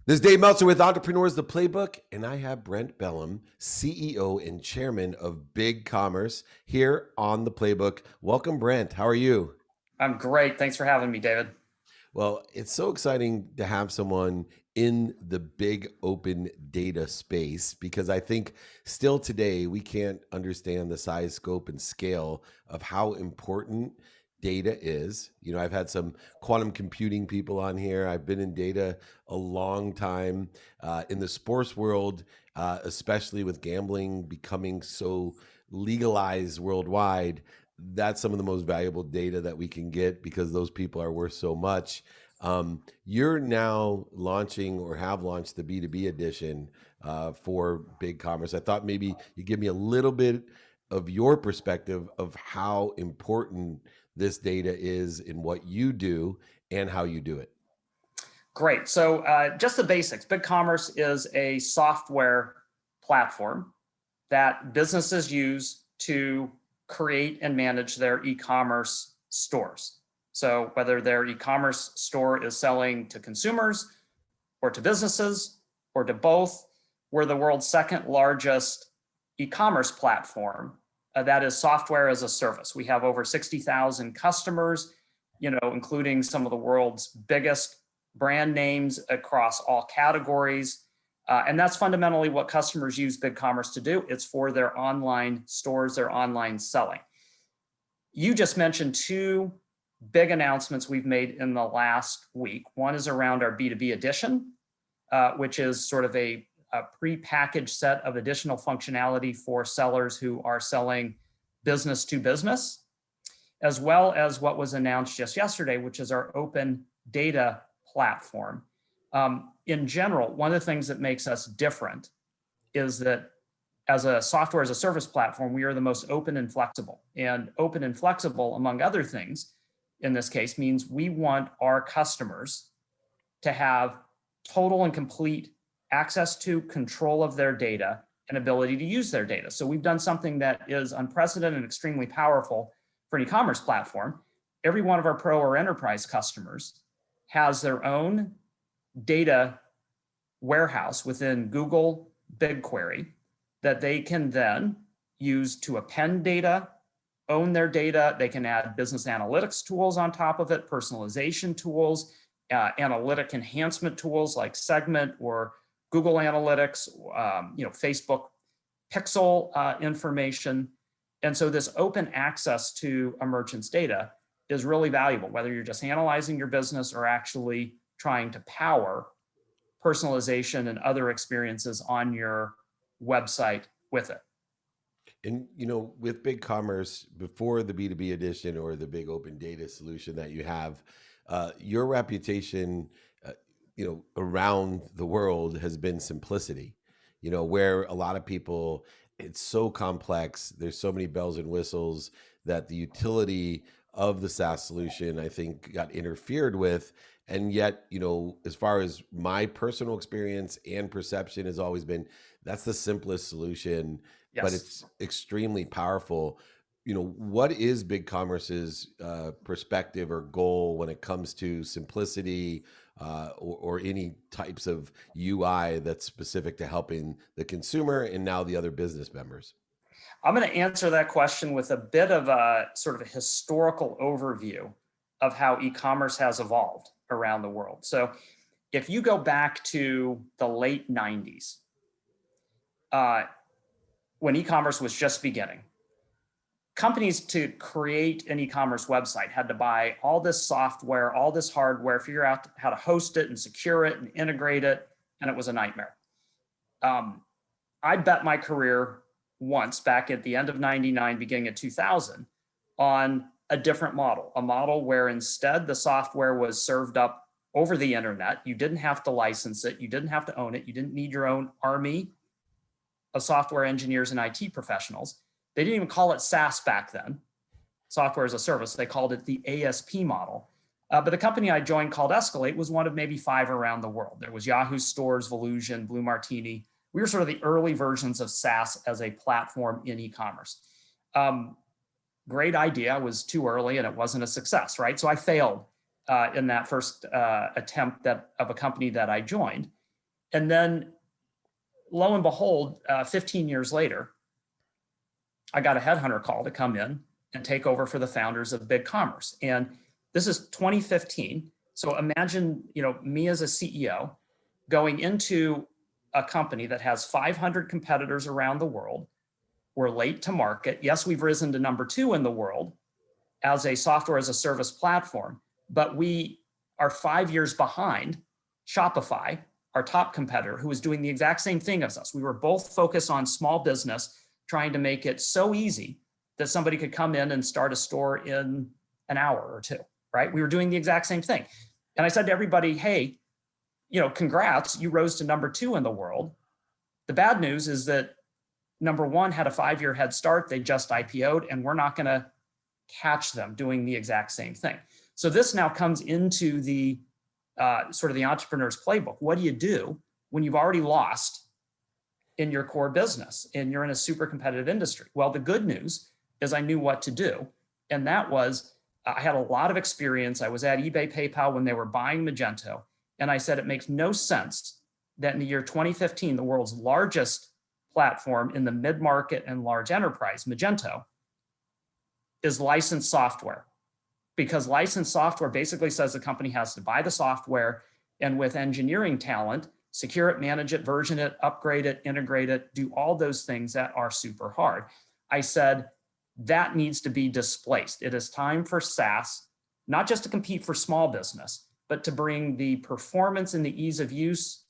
This is Dave Meltzer with Entrepreneurs The Playbook, and I have Brent Bellm, CEO and Chairman of BigCommerce, here on The Playbook. Welcome, Brent. How are you? I'm great. Thanks for having me, David. Well, it's so exciting to have someone in the big open data space because I think still today we can't understand the size, scope, and scale of how important data is. I've had some quantum computing people on here. I've been in data a long time in the sports world, especially with gambling becoming so legalized worldwide. That's some of the most valuable data that we can get because those people are worth so much. You're now launching or have launched the B2B edition for BigCommerce. I thought maybe you give me a little bit of your perspective of how important this data is in what you do and how you do it. Great. So just the basics. BigCommerce is a software platform that businesses use to create and manage their e-commerce stores. So whether their e-commerce store is selling to consumers or to businesses or to both, we're the world's second largest e-commerce platform that is software as a service. We have over 60,000 customers, including some of the world's biggest brand names across all categories. And that's fundamentally what customers use BigCommerce to do. It's for their online stores, their online selling. You just mentioned two big announcements we've made in the last week. One is around our B2B edition, which is sort of a pre-packaged set of additional functionality for sellers who are selling business to business, as well as what was announced just yesterday, which is our open data platform. In general, one of the things that makes us different is that as a software as a service platform, we are the most open and flexible. And open and flexible, among other things, in this case, means we want our customers to have total and complete access to, control of their data, and ability to use their data. So we've done something that is unprecedented and extremely powerful for an e-commerce platform. Every one of our pro or enterprise customers has their own data warehouse within Google BigQuery that they can then use to append data, own their data. They can add business analytics tools on top of it, personalization tools, analytic enhancement tools like Segment or Google Analytics, Facebook Pixel information. And so this open access to a merchant's data is really valuable, whether you're just analyzing your business or actually trying to power personalization and other experiences on your website with it. And with BigCommerce, before the B2B edition or the big open data solution that you have, your reputation, around the world has been simplicity. Where a lot of people, it's so complex. There's so many bells and whistles that the utility of the SaaS solution, I think, got interfered with. And yet, as far as my personal experience and perception has always been, that's the simplest solution, but Yes. it's extremely powerful. What is BigCommerce's perspective or goal when it comes to simplicity or any types of UI that's specific to helping the consumer and now the other business members? I'm going to answer that question with a bit of a sort of a historical overview of how e-commerce has evolved around the world. So if you go back to the late 90s, when e-commerce was just beginning, companies to create an e-commerce website had to buy all this software, all this hardware, figure out how to host it and secure it and integrate it, and it was a nightmare. I bet my career once back at the end of 99, beginning of 2000, on a different model, a model where instead the software was served up over the internet. You didn't have to license it. You didn't have to own it. You didn't need your own army of software engineers and IT professionals. They didn't even call it SaaS back then, software as a service. They called it the ASP model. But the company I joined called Escalate was one of maybe 5 around the world. There was Yahoo Stores, Volusion, Blue Martini. We were sort of the early versions of SaaS as a platform in e-commerce. Great idea, was too early and it wasn't a success, right? So I failed in that first attempt of a company that I joined. And then lo and behold, 15 years later, I got a headhunter call to come in and take over for the founders of BigCommerce. And this is 2015. So imagine, me as a CEO going into a company that has 500 competitors around the world. We're late to market. Yes, we've risen to number 2 in the world as a software as a service platform, but we are 5 years behind Shopify, our top competitor, who was doing the exact same thing as us. We were both focused on small business, trying to make it so easy that somebody could come in and start a store in an hour or 2, right? We were doing the exact same thing. And I said to everybody, hey, congrats, you rose to number 2 in the world. The bad news is that number 1 had a 5-year head start. They just IPO'd, and we're not going to catch them doing the exact same thing. So this now comes into the sort of the entrepreneur's playbook. What do you do when you've already lost in your core business and you're in a super competitive industry? Well, the good news is I knew what to do. And that was, I had a lot of experience. I was at eBay, PayPal when they were buying Magento. And I said, it makes no sense that in the year 2015, the world's largest platform in the mid-market and large enterprise, Magento, is licensed software. Because licensed software basically says the company has to buy the software and with engineering talent, secure it, manage it, version it, upgrade it, integrate it, do all those things that are super hard. I said, that needs to be displaced. It is time for SaaS, not just to compete for small business, but to bring the performance and the ease of use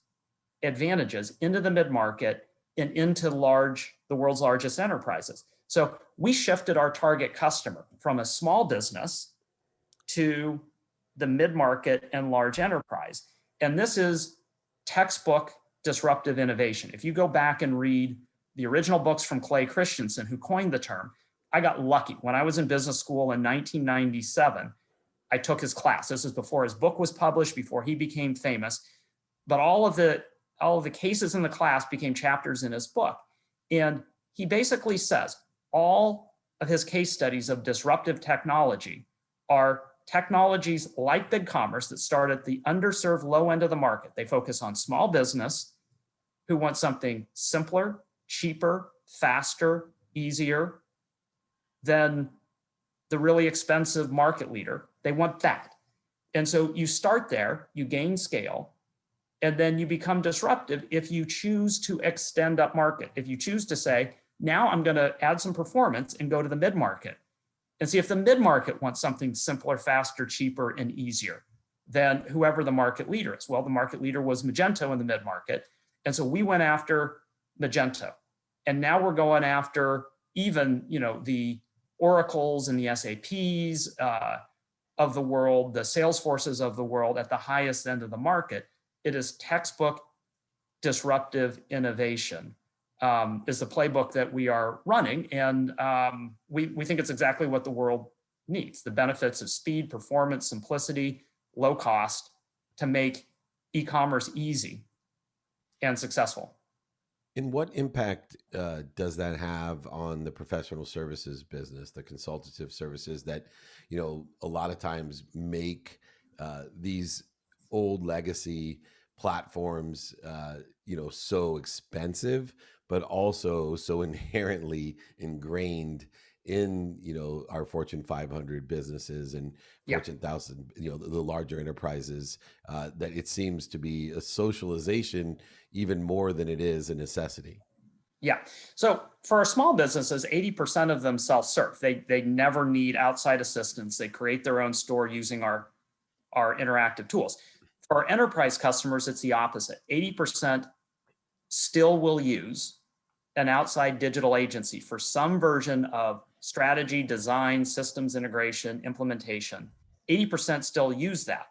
advantages into the mid-market and into the world's largest enterprises. So we shifted our target customer from a small business to the mid-market and large enterprise. And this is textbook disruptive innovation. If you go back and read the original books from Clay Christensen, who coined the term, I got lucky. When I was in business school in 1997, I took his class. This is before his book was published, before he became famous. But all of the cases in the class became chapters in his book. And he basically says all of his case studies of disruptive technology are technologies like BigCommerce that start at the underserved low end of the market. They focus on small business who want something simpler, cheaper, faster, easier than the really expensive market leader. They want that. And so you start there, you gain scale, and then you become disruptive if you choose to extend up market. If you choose to say, now I'm going to add some performance and go to the mid-market and see if the mid-market wants something simpler, faster, cheaper, and easier than whoever the market leader is. Well, the market leader was Magento in the mid-market. And so we went after Magento. And now we're going after even, the Oracles and the SAPs of the world, the Salesforces of the world at the highest end of the market. It is textbook disruptive innovation is the playbook that we are running. And we think it's exactly what the world needs. The benefits of speed, performance, simplicity, low cost to make e-commerce easy and successful. And what impact does that have on the professional services business, the consultative services that, a lot of times make these old legacy platforms, so expensive, but also so inherently ingrained in, our Fortune 500 businesses and Fortune 1000, the larger enterprises, that it seems to be a socialization even more than it is a necessity. Yeah. So for our small businesses, 80% of them self-serve. They never need outside assistance. They create their own store using our interactive tools. For our enterprise customers, it's the opposite. 80% still will use an outside digital agency for some version of strategy, design, systems integration, implementation. 80% still use that.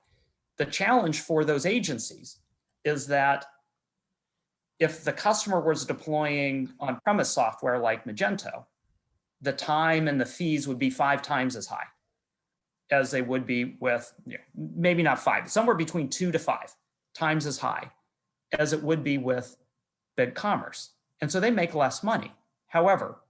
The challenge for those agencies is that if the customer was deploying on-premise software like Magento, the time and the fees would be 5 times as high as they would be with, maybe not 5, somewhere between 2 to 5 times as high as it would be with BigCommerce. And so they make less money. However,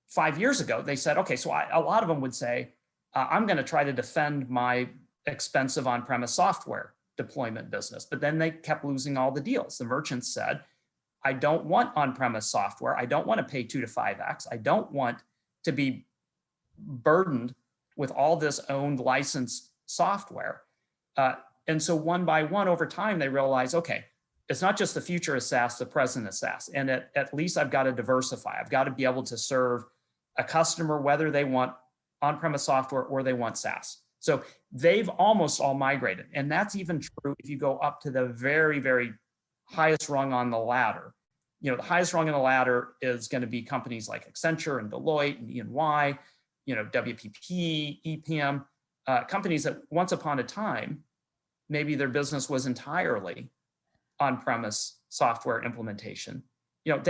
5 years ago, they said, okay, so a lot of them would say, I'm going to try to defend my expensive on-premise software deployment business, but then they kept losing all the deals. The merchants said, I don't want on-premise software. I don't want to pay 2 to 5x. I don't want to be burdened with all this owned licensed software. And so one by one over time, they realize, okay, it's not just the future of SaaS, the present of SaaS. And at least I've got to diversify. I've got to be able to serve a customer, whether they want on-premise software or they want SaaS. So they've almost all migrated. And that's even true if you go up to the very, very highest rung on the ladder. You know, the highest rung on the ladder is going to be companies like Accenture and Deloitte and E&Y, you know, WPP, EPM, companies that once upon a time, maybe their business was entirely on-premise software implementation. You know,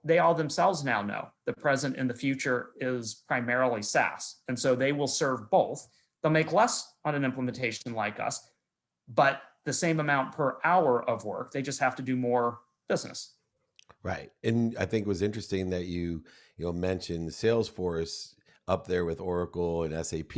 they all themselves now know the present and the future is primarily SaaS. And so they will serve both. They'll make less on an implementation like us, but the same amount per hour of work. They just have to do more business. Right. And I think it was interesting that you mentioned Salesforce up there with Oracle and SAP,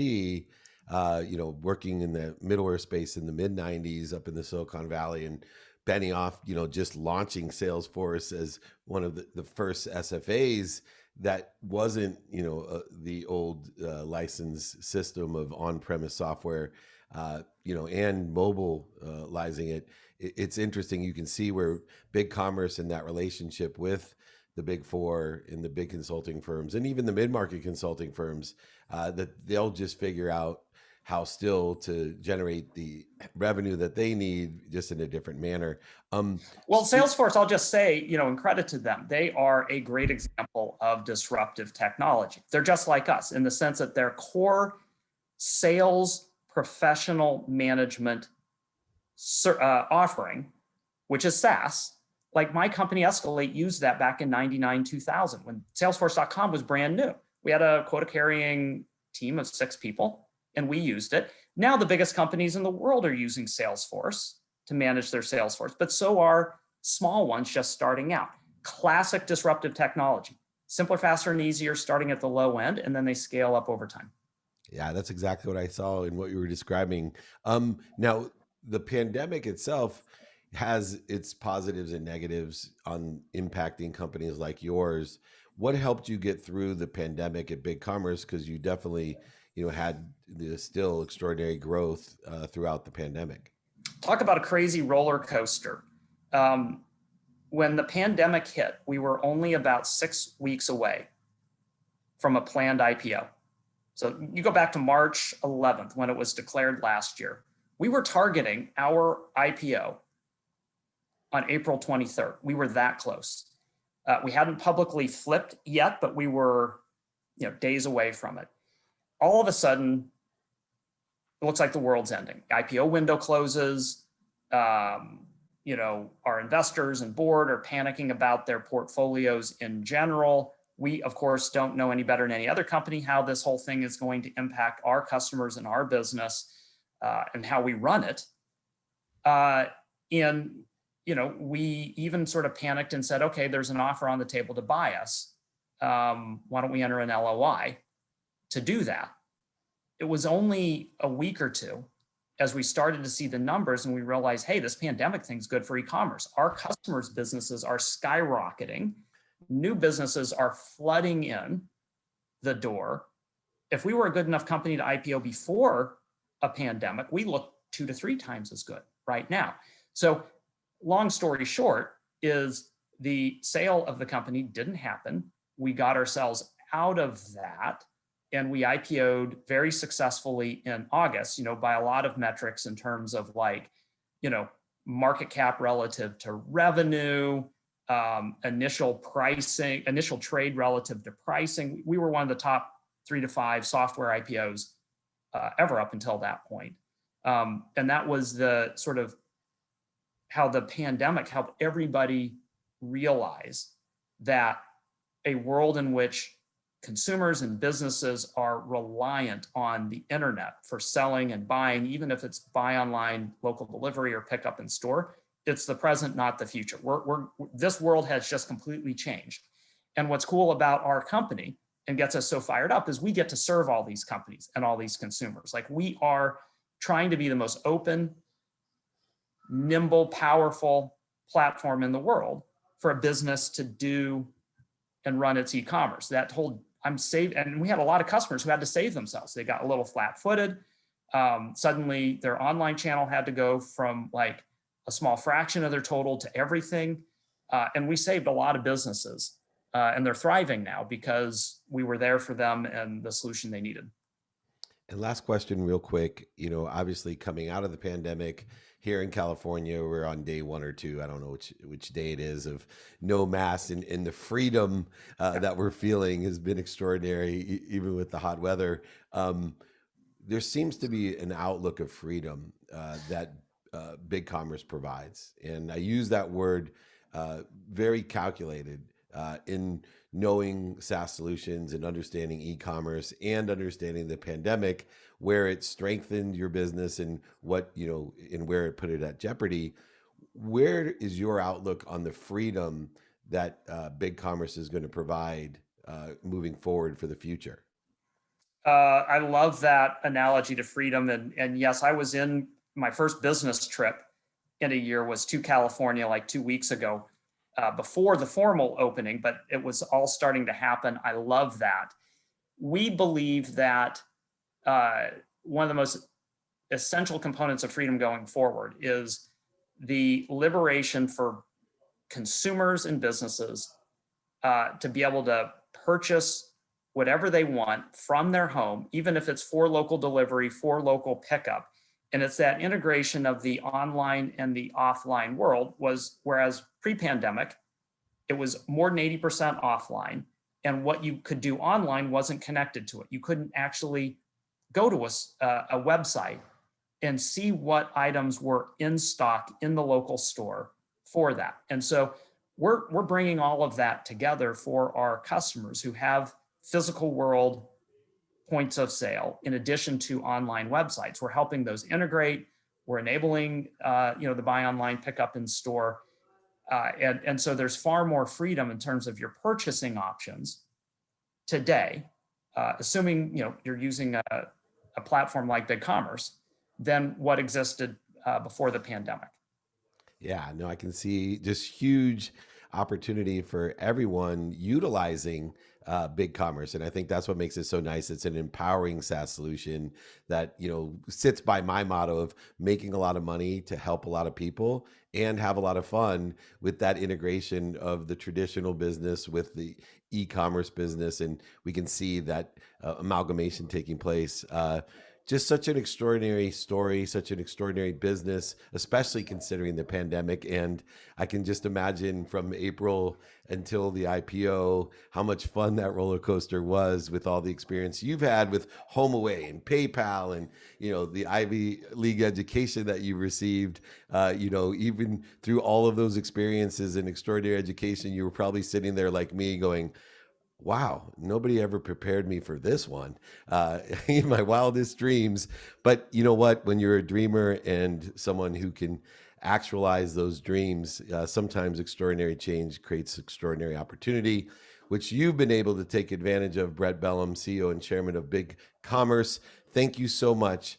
working in the middleware space in the mid 90s up in the Silicon Valley, and Benioff, just launching Salesforce as one of the first SFAs that wasn't, the old license system of on-premise software, and mobilizing it. It's interesting. You can see where BigCommerce and that relationship with the big four and the big consulting firms and even the mid-market consulting firms, that they'll just figure out how still to generate the revenue that they need just in a different manner. Well, Salesforce, I'll just say, and credit to them, they are a great example of disruptive technology. They're just like us in the sense that their core sales professional management offering, which is SaaS, like my company Escalate used that back in 99, 2000 when Salesforce.com was brand new. We had a quota carrying team of 6 people and we used it. Now the biggest companies in the world are using Salesforce to manage their Salesforce, but so are small ones just starting out. Classic disruptive technology, simpler, faster, and easier, starting at the low end, and then they scale up over time. Yeah, that's exactly what I saw in what you were describing. Now, the pandemic itself has its positives and negatives on impacting companies like yours. What helped you get through the pandemic at BigCommerce? Because you definitely, had the still extraordinary growth throughout the pandemic. Talk about a crazy roller coaster. When the pandemic hit, we were only about 6 weeks away from a planned IPO. So you go back to March 11th when it was declared last year. We were targeting our IPO on April 23rd. We were that close. We hadn't publicly flipped yet, but we were, days away from it. All of a sudden, it looks like the world's ending. IPO window closes. Our investors and board are panicking about their portfolios in general. We, of course, don't know any better than any other company how this whole thing is going to impact our customers and our business and how we run it. We even sort of panicked and said, okay, there's an offer on the table to buy us. Why don't we enter an LOI to do that? It was only a week or two as we started to see the numbers and we realized, hey, this pandemic thing's good for e-commerce. Our customers' businesses are skyrocketing. New businesses are flooding in the door. If we were a good enough company to IPO before a pandemic, we look 2 to 3 times as good right now. So long story short is the sale of the company didn't happen. We got ourselves out of that and we IPO'd very successfully in August, by a lot of metrics in terms of market cap relative to revenue, initial pricing, initial trade relative to pricing. We were one of the top 3 to 5 software IPOs ever up until that point. And that was the sort of how the pandemic helped everybody realize that a world in which consumers and businesses are reliant on the internet for selling and buying, even if it's buy online, local delivery, or pick up in store, it's the present, not the future. This world has just completely changed. And what's cool about our company and gets us so fired up is we get to serve all these companies and all these consumers. Like we are trying to be the most open, nimble, powerful platform in the world for a business to do and run its e-commerce. That whole and we had a lot of customers who had to save themselves. They got a little flat-footed. Suddenly their online channel had to go from like a small fraction of their total to everything. And we saved a lot of businesses, and they're thriving now because we were there for them and the solution they needed. And last question, real quick. Obviously coming out of the pandemic here in California, we're on day 1 or 2. I don't know which day it is of no masks, and the freedom that we're feeling has been extraordinary, even with the hot weather. There seems to be an outlook of freedom that BigCommerce provides, and I use that word very calculated in knowing SaaS solutions and understanding e-commerce and understanding the pandemic, where it strengthened your business and and where it put it at jeopardy. Where is your outlook on the freedom that BigCommerce is going to provide moving forward for the future? I love that analogy to freedom. And yes, I was in my first business trip in a year was to California like 2 weeks ago, before the formal opening, but it was all starting to happen. I love that. We believe that one of the most essential components of freedom going forward is the liberation for consumers and businesses to be able to purchase whatever they want from their home, even if it's for local delivery, for local pickup. And it's that integration of the online and the offline world whereas pre-pandemic, it was more than 80% offline. And what you could do online wasn't connected to it. You couldn't actually go to a website and see what items were in stock in the local store for that. And so we're bringing all of that together for our customers who have physical world points of sale in addition to online websites. We're helping those integrate. We're enabling the buy online, pick up in store. And so there's far more freedom in terms of your purchasing options today, assuming you're using a platform like BigCommerce, than what existed before the pandemic. Yeah, no, I can see just huge opportunity for everyone utilizing BigCommerce, and I think that's what makes it so nice. It's an empowering SaaS solution that sits by my motto of making a lot of money to help a lot of people and have a lot of fun with that integration of the traditional business with the e-commerce business, and we can see that amalgamation taking place. Just such an extraordinary story, such an extraordinary business, especially considering the pandemic. And I can just imagine from April until the IPO, how much fun that roller coaster was with all the experience you've had with HomeAway and PayPal and, the Ivy League education that you received. Even through all of those experiences and extraordinary education, you were probably sitting there like me going, wow, nobody ever prepared me for this one in my wildest dreams. But you know what? When you're a dreamer and someone who can actualize those dreams, sometimes extraordinary change creates extraordinary opportunity, which you've been able to take advantage of. Brent Bellm, CEO and Chairman of BigCommerce. Thank you so much